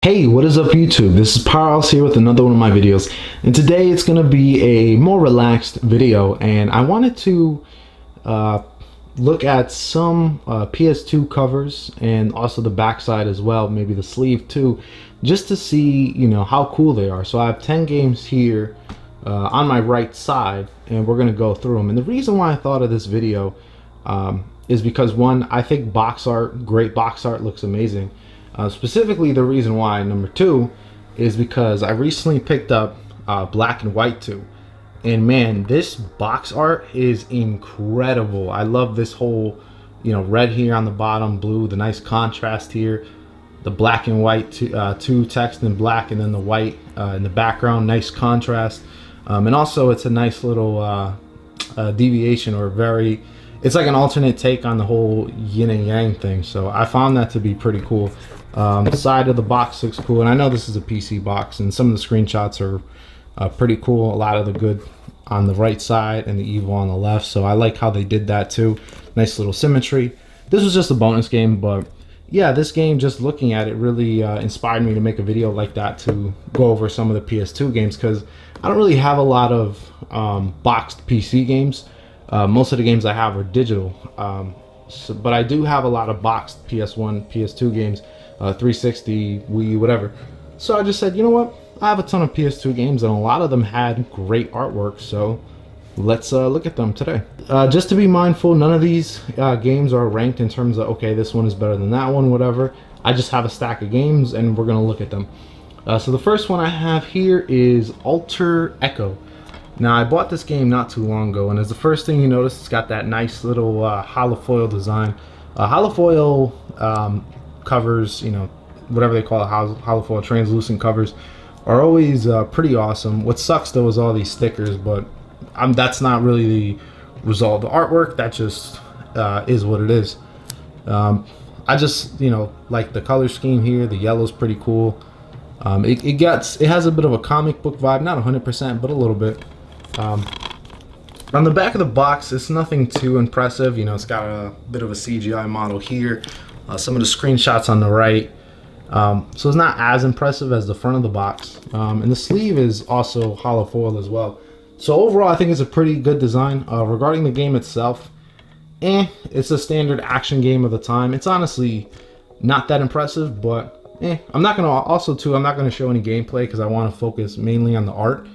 Hey, what is up YouTube? This is Powerhouse here with another one of my videos, and today it's going to be a more relaxed video, and I wanted to look at some PS2 covers and also the backside as well, maybe the sleeve too, just to see, how cool they are. So I have 10 games here on my right side, and we're going to go through them. And the reason why I thought of this video is because, one, I think great box art looks amazing. Specifically, the reason why, number two, is because I recently picked up Black and White 2. And man, this box art is incredible. I love this whole, red here on the bottom, blue, the nice contrast here, the Black and White 2 text in black, and then the white in the background, nice contrast. And also it's a nice little deviation, or it's like an alternate take on the whole yin and yang thing. So I found that to be pretty cool. The side of the box looks cool, and I know this is a PC box, and some of the screenshots are pretty cool. A lot of the good on the right side and the evil on the left, so I like how they did that too. Nice little symmetry. This was just a bonus game, but yeah, this game, just looking at it, really inspired me to make a video like that, to go over some of the PS2 games, because I don't really have a lot of boxed PC games. Most of the games I have are digital, but I do have a lot of boxed PS1, PS2 games, 360, Wii, whatever. So I just said, you know what? I have a ton of PS2 games, and a lot of them had great artwork, so let's look at them today. Just to be mindful, none of these games are ranked in terms of, okay, this one is better than that one, whatever. I just have a stack of games, and we're gonna look at them. So the first one I have here is Alter Echo. Now, I bought this game not too long ago, and as the first thing you notice, it's got that nice little holofoil design. Holofoil covers, whatever they call it, holofoil translucent covers, are always pretty awesome. What sucks though is all these stickers, but that's not really the result of the artwork. That just is what it is. I just like the color scheme here. The yellow's pretty cool. It has a bit of a comic book vibe, not 100%, but a little bit. On the back of the box, it's nothing too impressive. It's got a bit of a CGI model here. Some of the screenshots on the right. So it's not as impressive as the front of the box. And the sleeve is also hollow foil as well. So overall, I think it's a pretty good design. Regarding the game itself, it's a standard action game of the time. It's honestly not that impressive, but I'm not gonna show any gameplay because I want to focus mainly on the art.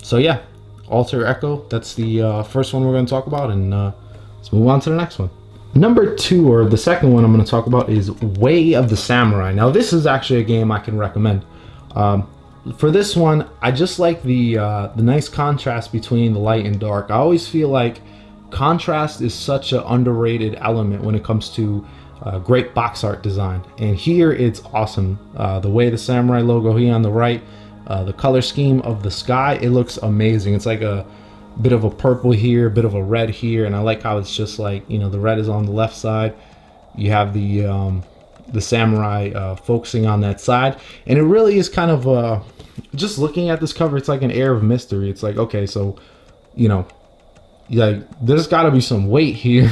So yeah, Alter Echo, that's the first one we're going to talk about, and let's move on to the next one. Number two, or the second one I'm going to talk about, is Way of the Samurai. Now this is actually a game I can recommend. For this one, I just like the nice contrast between the light and dark. I always feel like contrast is such an underrated element when it comes to great box art design, and here it's awesome. The Way of the Samurai logo here on the right, the color scheme of the sky, it looks amazing. It's like a bit of a purple here, a bit of a red here, and I like how it's just like, the red is on the left side. You have the samurai focusing on that side, and it really is kind of just looking at this cover, it's like an air of mystery. It's like, okay, so there's got to be some weight here.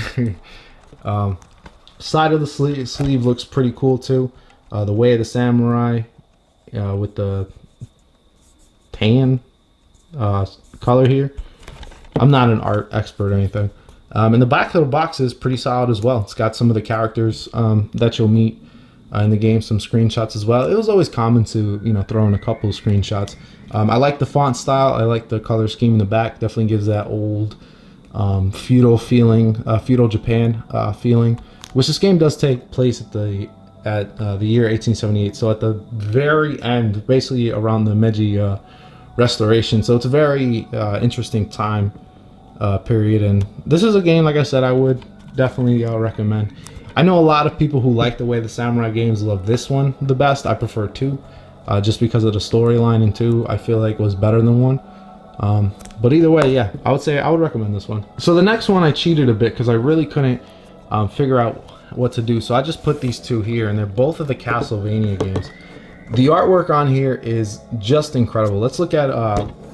Side of the sleeve looks pretty cool too. The Way of the Samurai with the tan color here. I'm not an art expert or anything. And the back of the box is pretty solid as well. It's got some of the characters that you'll meet in the game, some screenshots as well. It was always common to throw in a couple of screenshots. I like the font style. I like the color scheme in the back. Definitely gives that old feudal feeling, feudal Japan feeling, which this game does take place at the year 1878. So at the very end, basically around the Meiji restoration. So it's a very interesting time period, and this is a game, like I said, I would definitely recommend. I know a lot of people who like the Way the Samurai games love this one the best. I prefer 2, just because of the storyline in 2. I feel like it was better than 1. But either way, yeah, I would recommend this one. So the next one, I cheated a bit because I really couldn't figure out what to do. So I just put these 2 here, and they're both of the Castlevania games. The artwork on here is just incredible. Let's look at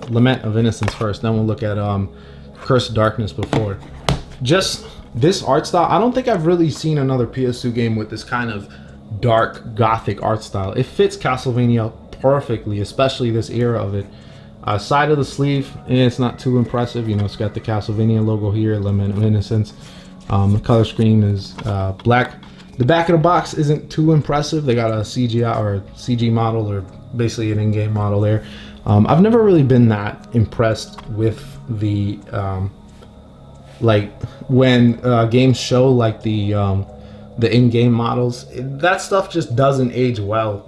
Lament of Innocence first, then we'll look at Curse of Darkness before. Just this art style, I don't think I've really seen another PS2 game with this kind of dark gothic art style. It fits Castlevania perfectly, especially this era of it. Side of the sleeve, it's not too impressive. You know, it's got the Castlevania logo here, Lament of Innocence. The color scheme is black. The back of the box isn't too impressive. They got a CGI or CG model, or basically an in-game model there. I've never really been that impressed with the like when games show like the in-game models. That stuff just doesn't age well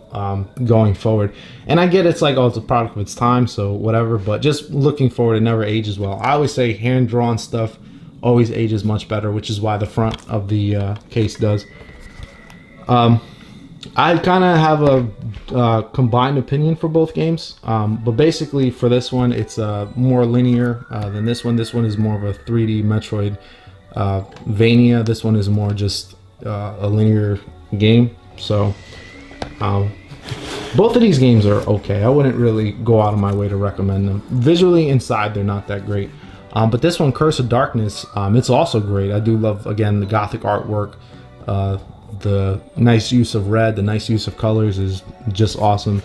going forward. And I get it's like, oh, it's a product of its time, so whatever, but just looking forward, it never ages well. I always say hand-drawn stuff always ages much better, which is why the front of the case does. I kind of have a combined opinion for both games, but basically for this one, it's more linear than this one. This one is more of a 3D Metroid Vania. This one is more just a linear game. So both of these games are okay. I wouldn't really go out of my way to recommend them. Visually inside, they're not that great. But this one, Curse of Darkness, it's also great. I do love, again, the gothic artwork. The nice use of red, the nice use of colors is just awesome.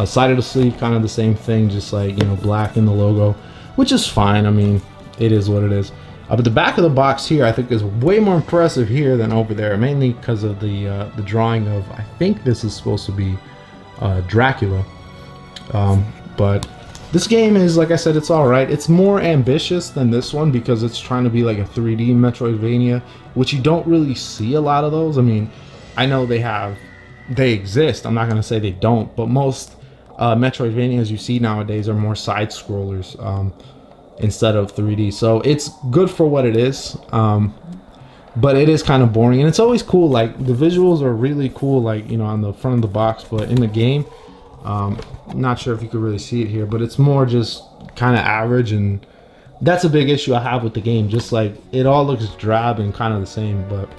Side of the sleeve, kind of the same thing, just like, you know, black in the logo, which is fine. I mean, it is what it is. But the back of the box here, I think, is way more impressive here than over there, mainly because of the drawing of, I think this is supposed to be Dracula. But this game is, like I said, it's all right. It's more ambitious than this one because it's trying to be like a 3D Metroidvania, which you don't really see a lot of those. I mean, I know they exist. I'm not going to say they don't, but most Metroidvanias you see nowadays are more side scrollers instead of 3D. So it's good for what it is, but it is kind of boring. And it's always cool. Like, the visuals are really cool, like, you know, on the front of the box, but in the game, not sure if you could really see it here, but it's more just kind of average, and that's a big issue I have with the game. Just like, it all looks drab and kind of the same, but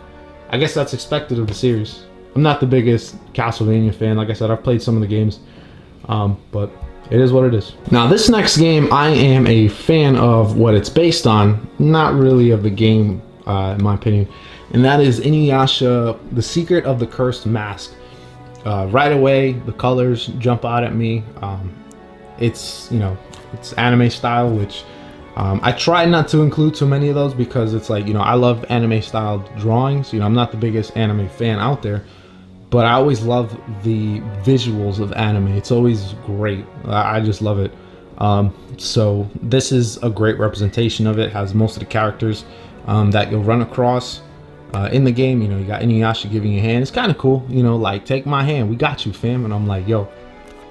I guess that's expected of the series. I'm not the biggest Castlevania fan. Like I said, I've played some of the games, but it is what it is. Now, this next game, I am a fan of what it's based on, not really of the game, in my opinion, and that is Inuyasha, The Secret of the Cursed Mask. Right away, the colors jump out at me. It's, you know, it's anime style, which I try not to include too many of those because it's like, you know, I love anime style drawings. You know, I'm not the biggest anime fan out there, but I always love the visuals of anime. It's always great. I just love it. So this is a great representation of it. Has most of the characters that you'll run across in the game. You know, you got Inuyasha giving you a hand. It's kind of cool, you know, like, take my hand, we got you, fam. And I'm like, yo,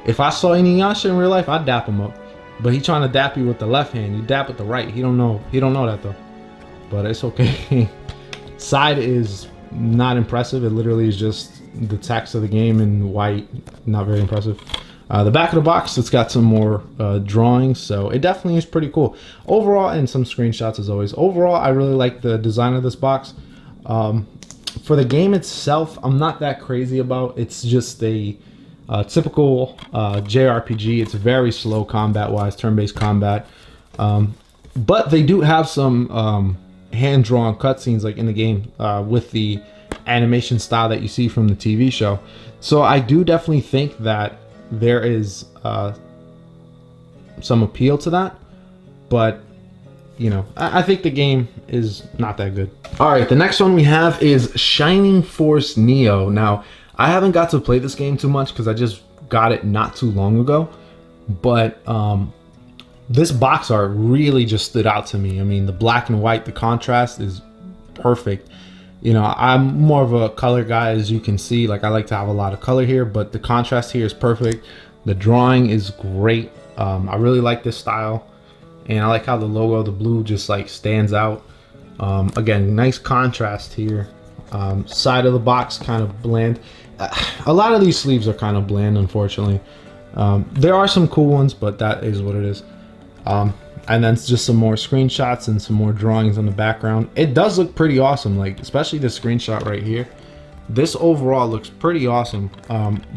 if I saw Inuyasha in real life, I'd dap him up. But he trying to dap you with the left hand, you dap with the right. He don't know that though, but it's okay. Side is not impressive. It literally is just the text of the game in white. Not very impressive. The back of the box, it's got some more drawings, so it definitely is pretty cool overall, and some screenshots as always. Overall, I really like the design of this box. For the game itself, I'm not that crazy about. It's just a typical JRPG. It's very slow combat-wise, turn-based combat, but they do have some hand-drawn cutscenes like in the game with the animation style that you see from the TV show. So I do definitely think that there is some appeal to that, but you know, I think the game is not that good. All right, the next one we have is Shining Force Neo. Now, I haven't got to play this game too much because I just got it not too long ago, but this box art really just stood out to me. I mean, the black and white, the contrast is perfect. You know, I'm more of a color guy, as you can see. Like, I like to have a lot of color here, but the contrast here is perfect. The drawing is great. I really like this style, and I like how the logo, the blue, just like stands out. Again, nice contrast here. Side of the box kind of bland. A lot of these sleeves are kind of bland, unfortunately. There are some cool ones, but that is what it is. And then just some more screenshots and some more drawings on the background. It does look pretty awesome, like especially the screenshot right here. This overall looks pretty awesome,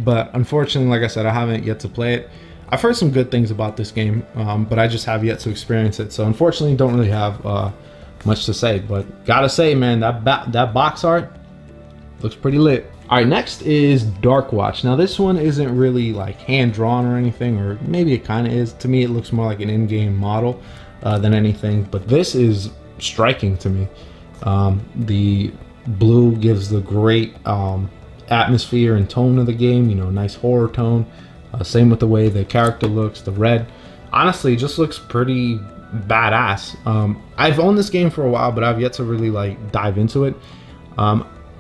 but unfortunately, like I said, I haven't yet to play it. I've heard some good things about this game, but I just have yet to experience it. So unfortunately, don't really have much to say. But gotta say, man, that box art looks pretty lit. All right, next is Dark Watch. Now this one isn't really like hand drawn or anything, or maybe it kind of is. To me, it looks more like an in-game model than anything. But this is striking to me. The blue gives the great atmosphere and tone of the game. You know, nice horror tone. Same with the way the character looks. The red, honestly, just looks pretty badass. I've owned this game for a while, but I've yet to really like dive into it.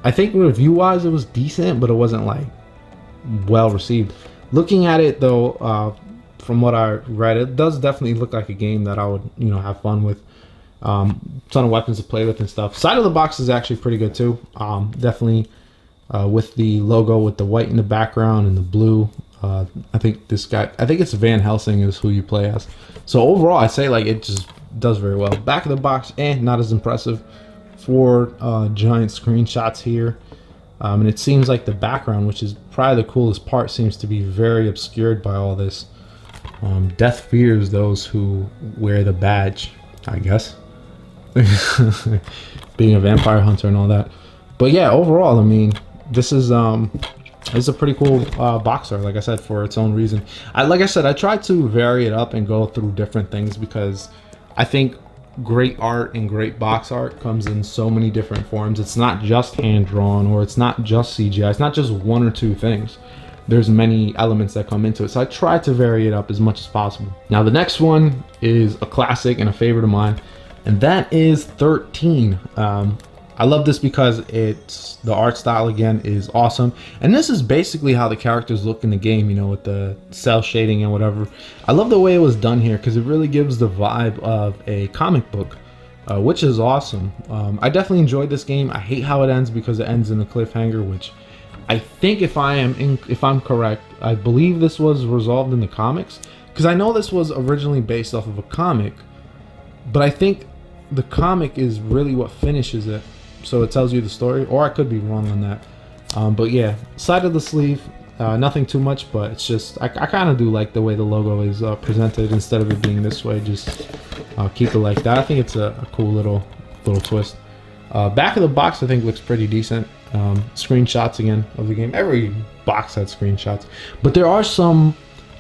I think review wise it was decent, but it wasn't like well received. Looking at it though, from what I read, it does definitely look like a game that I would, you know, have fun with. Ton of weapons to play with and stuff. Side of the box is actually pretty good too. Definitely with the logo with the white in the background and the blue. I think this guy, I think it's Van Helsing is who you play as. So overall, I say like it just does very well. Back of the box, not as impressive. 4 giant screenshots here, and it seems like the background, which is probably the coolest part, seems to be very obscured by all this. Death fears those who wear the badge, I guess. Being a vampire hunter and all that. But yeah, overall, I mean, this is a pretty cool box art, like I said, for its own reason. Like I said, I tried to vary it up and go through different things because I think great art and great box art comes in so many different forms. It's not just hand drawn, or it's not just CGI. It's not just 1 or 2 things. There's many elements that come into it. So I try to vary it up as much as possible. Now the next one is a classic and a favorite of mine, and that is 13. I love this because it's the art style again is awesome, and this is basically how the characters look in the game, you know, with the cell shading and whatever. I love the way it was done here because it really gives the vibe of a comic book, which is awesome. I definitely enjoyed this game. I hate how it ends because it ends in a cliffhanger, which I think if I'm correct, I believe this was resolved in the comics, because I know this was originally based off of a comic, but I think the comic is really what finishes it. So it tells you the story, or I could be wrong on that. But yeah, side of the sleeve, nothing too much, but it's just, I kind of do like the way the logo is presented instead of it being this way. Just keep it like that. I think it's a cool little twist. Back of the box, I think looks pretty decent. Screenshots again of the game. Every box had screenshots, but there are some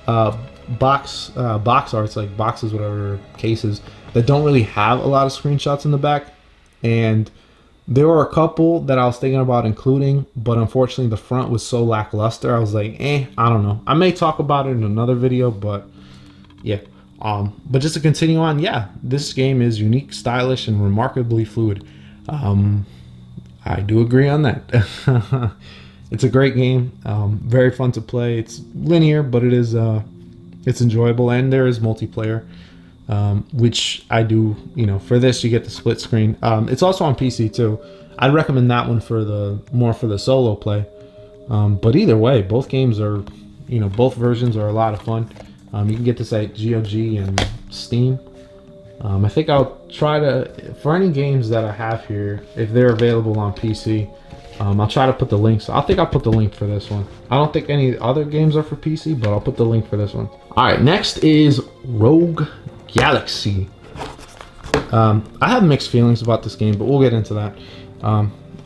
box arts, like boxes, whatever, cases, that don't really have a lot of screenshots in the back, and there were a couple that I was thinking about including, but unfortunately the front was so lackluster. I was like, I don't know. I may talk about it in another video, but yeah. But just to continue on, yeah, this game is unique, stylish, and remarkably fluid. I do agree on that. It's a great game. Very fun to play. It's linear, but it's enjoyable, and there is multiplayer. Which I do, you know, for this you get the split screen. It's also on PC too. I'd recommend that one for the solo play. But either way, both games are, you know, both versions are a lot of fun. You can get this at GOG and Steam. I think I'll try to, for any games that I have here, if they're available on PC, I'll try to put the links. I think I'll put the link for this one. I don't think any other games are for PC, but I'll put the link for this one. All right, next is Rogue Galaxy. I have mixed feelings about this game, but we'll get into that.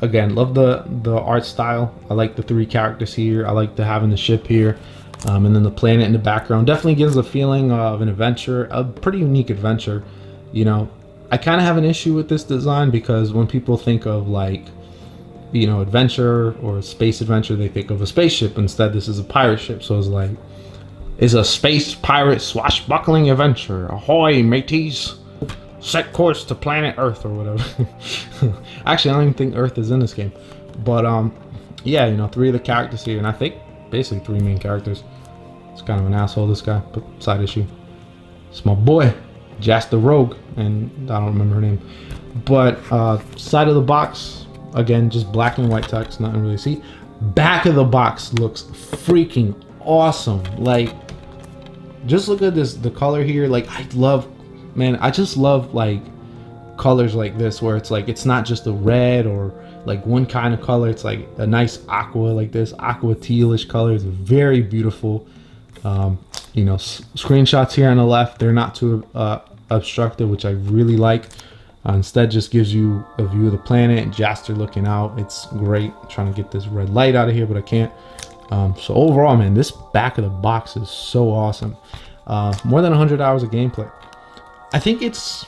Again, love the art style. I like the 3 characters here. I like having the ship here, and then the planet in the background. Definitely gives a feeling of an adventure, a pretty unique adventure. You know, I kind of have an issue with this design because when people think of, like, you know, adventure or space adventure, they think of a spaceship. Instead, this is a pirate ship, so it's like, is a space pirate swashbuckling adventure. Ahoy, mateys! Set course to planet Earth, or whatever. Actually, I don't even think Earth is in this game. But yeah, you know, 3 of the characters here, and I think basically 3 main characters. It's kind of an asshole, this guy, but side issue. It's my boy, Jas the Rogue, and I don't remember her name. But side of the box, again, just black and white text, nothing really to see. Back of the box looks freaking awesome. Like, just look at this, the color here. Like, I just love like colors like this, where it's like, it's not just a red or like one kind of color. It's like a nice aqua, like this aqua tealish color. It's very beautiful. You know, screenshots here on the left, they're not too obstructive, which I really like. Instead just gives you a view of the planet, Jaster looking out. It's great. I'm trying to get this red light out of here, but I can't. So overall, man, this back of the box is so awesome. More than 100 hours of gameplay. I think this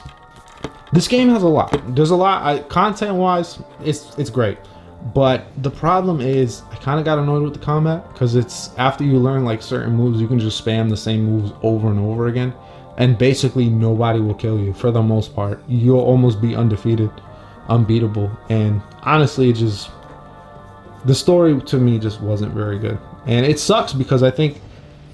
game has a lot. There's a lot. Content wise, it's great. But the problem is I kind of got annoyed with the combat, because it's after you learn like certain moves, you can just spam the same moves over and over again, and basically nobody will kill you for the most part. You'll almost be undefeated, unbeatable. And honestly, the story to me just wasn't very good. And it sucks because I think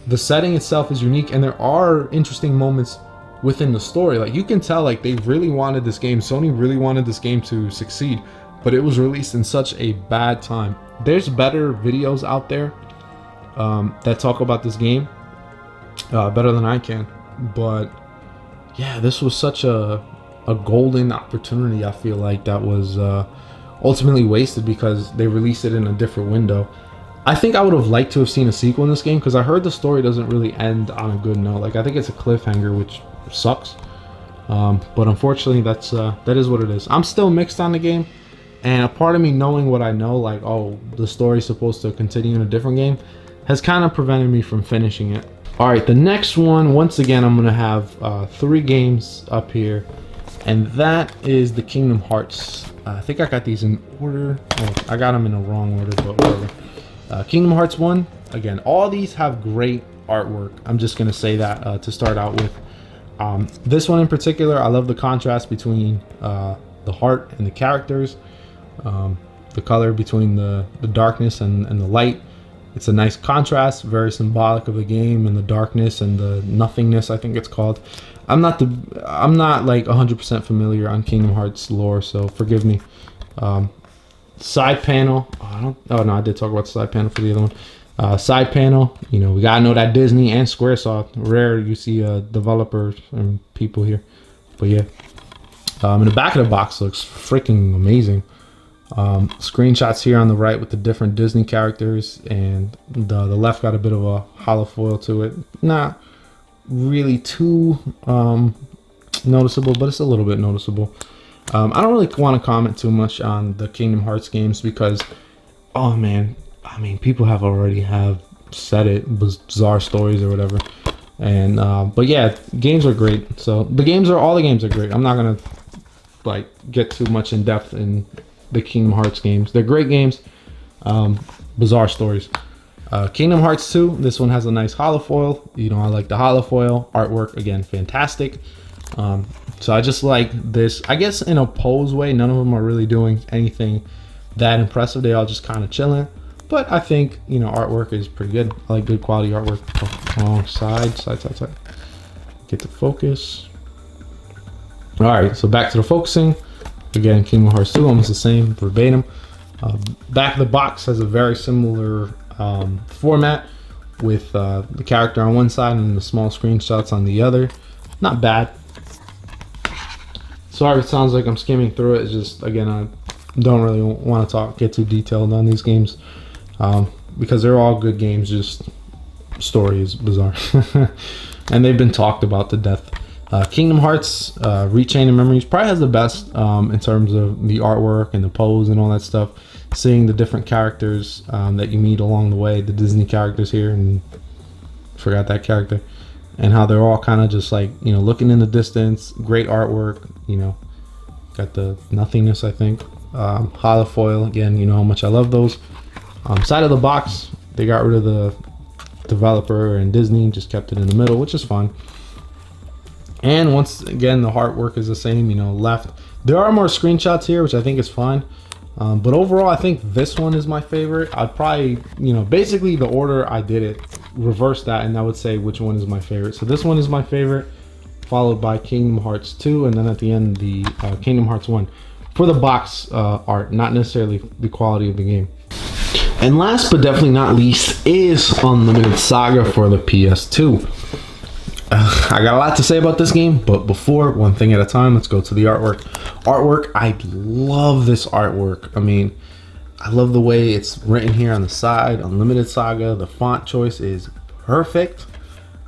the setting itself is unique, and there are interesting moments within the story. Like you can tell like they really wanted this game. Sony really wanted this game to succeed, but it was released in such a bad time. There's better videos out there that talk about this game better than I can. But yeah, this was such a golden opportunity, I feel like, that was ultimately wasted because they released it in a different window. I think I would have liked to have seen a sequel in this game, because I heard the story doesn't really end on a good note. Like I think it's a cliffhanger, which sucks. But unfortunately, that is what it is. I'm still mixed on the game, and a part of me knowing what I know, like, oh, the story's supposed to continue in a different game, has kind of prevented me from finishing it. All right, the next one, once again, I'm gonna have 3 games up here, and that is the Kingdom Hearts. I think I got these in order. Oh, I got them in the wrong order, but whatever. Kingdom Hearts 1, again, all these have great artwork. I'm just gonna say that to start out with. This one in particular, I love the contrast between the heart and the characters. The color between the darkness and the light. It's a nice contrast, very symbolic of the game, and the darkness and the nothingness, I think it's called. I'm not like 100% familiar on Kingdom Hearts lore, so forgive me. Side panel. Oh no, I did talk about the side panel for the other one. Side panel. You know, we gotta know that Disney and SquareSoft. Rare you see developers and people here, but yeah. In the back of the box looks freaking amazing. Screenshots here on the right with the different Disney characters, and the left got a bit of a hollow foil to it. Not really too noticeable, but it's a little bit noticeable. I don't really want to comment too much on the Kingdom Hearts games because, oh man, I mean, people have said it, bizarre stories or whatever. And but yeah, games are great. So all the games are great. I'm not gonna like get too much in depth in the Kingdom Hearts games. They're great games. Bizarre stories. Kingdom Hearts 2, this one has a nice holofoil. You know, I like the holofoil artwork, again, fantastic. So I just like this, I guess in a pose way. None of them are really doing anything that impressive. They all just kind of chilling, but I think, you know, artwork is pretty good. I like good quality artwork. Side. Get to focus. All right, so back to the focusing. Again, Kingdom Hearts 2, almost the same, verbatim. Back of the box has a very similar format with the character on one side and the small screenshots on the other. Not bad. Sorry if it sounds like I'm skimming through it. It's just, again, I don't really want to get too detailed on these games because they're all good games, just story is bizarre. And they've been talked about to death. Kingdom Hearts Rechain of Memories probably has the best in terms of the artwork and the pose and all that stuff. Seeing the different characters that you meet along the way, the Disney characters here, and forgot that character, and how they're all kind of just like, you know, looking in the distance. Great artwork, you know, got the nothingness, I think. Holofoil, again, you know how much I love those. Side of the box, they got rid of the developer and Disney, just kept it in the middle, which is fun. And once again, the artwork is the same, you know, left. There are more screenshots here, which I think is fine. But overall, I think this one is my favorite. I'd probably, you know, basically the order I did it, reverse that, and I would say which one is my favorite. So this one is my favorite, followed by Kingdom Hearts 2, and then at the end, the Kingdom Hearts 1. For the box art, not necessarily the quality of the game. And last but definitely not least is Unlimited Saga for the PS2. I got a lot to say about this game, but before, one thing at a time, let's go to the artwork. I love this artwork. I mean, I love the way it's written here on the side, Unlimited Saga. The font choice is perfect.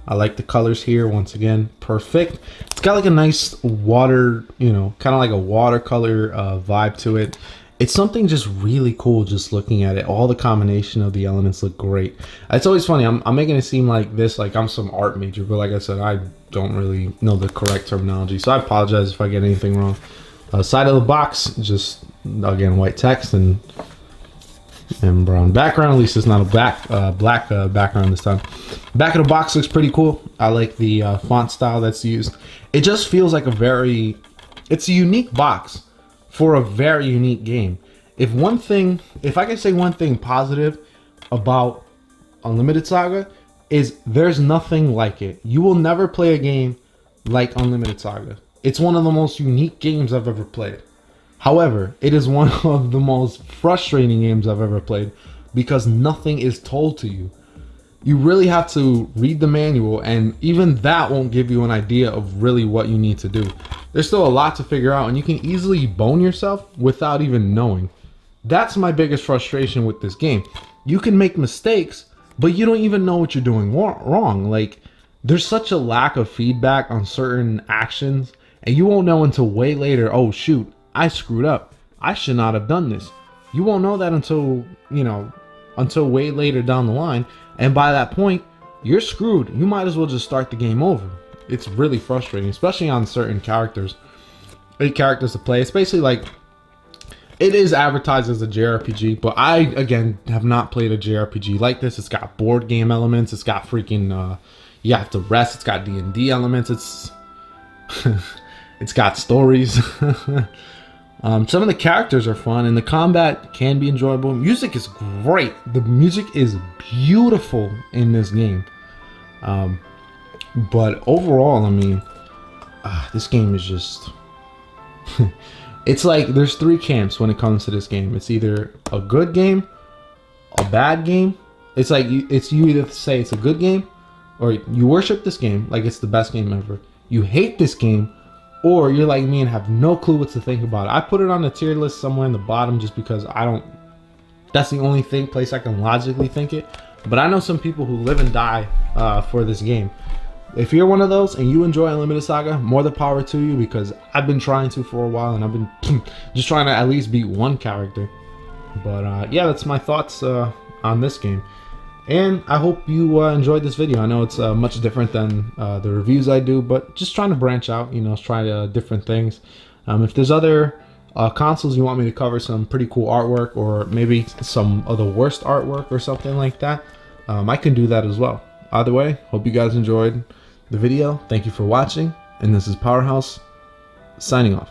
I like the colors here. Once again, perfect. It's got like a nice water, you know, kind of like a watercolor vibe to it. It's something just really cool just looking at it. All the combination of the elements look great. It's always funny. I'm making it seem like this, like I'm some art major, but like I said, I don't really know the correct terminology. So I apologize if I get anything wrong. Side of the box, just again, white text and brown background. At least it's not a black background this time. Back of the box looks pretty cool. I like the font style that's used. It just feels like it's a unique box for a very unique game. If I can say one thing positive about Unlimited Saga, is there's nothing like it. You will never play a game like Unlimited Saga. It's one of the most unique games I've ever played. However, it is one of the most frustrating games I've ever played because nothing is told to you. You really have to read the manual, and even that won't give you an idea of really what you need to do. There's still a lot to figure out, and you can easily bone yourself without even knowing. That's my biggest frustration with this game. You can make mistakes, but you don't even know what you're doing wrong. Like, there's such a lack of feedback on certain actions, and you won't know until way later, oh shoot, I screwed up. I should not have done this. You won't know that until, you know, until way later down the line. And by that point, you're screwed. You might as well just start the game over. It's really frustrating, especially on certain characters. 8 characters to play. It's basically like, it is advertised as a JRPG, but I, again, have not played a JRPG like this. It's got board game elements. It's got freaking, you have to rest. It's got D&D elements. It's, it's got stories. Some of the characters are fun, and the combat can be enjoyable. Music is great. The music is beautiful in this game. But overall, I mean, this game is just... It's like there's 3 camps when it comes to this game. It's either a good game, a bad game. It's like you either say it's a good game, or you worship this game like it's the best game ever. You hate this game, or you're like me and have no clue what to think about it. I put it on the tier list somewhere in the bottom just because that's the only place I can logically think it. But I know some people who live and die for this game. If you're one of those and you enjoy Unlimited Saga, more the power to you, because I've been trying to for a while, and I've been just trying to at least beat one character. But yeah, that's my thoughts on this game. And I hope you enjoyed this video. I know it's much different than the reviews I do, but just trying to branch out, you know, try different things. If there's other consoles you want me to cover, some pretty cool artwork, or maybe some of the worst artwork or something like that, I can do that as well. Either way, hope you guys enjoyed the video. Thank you for watching, and this is Powerhouse signing off.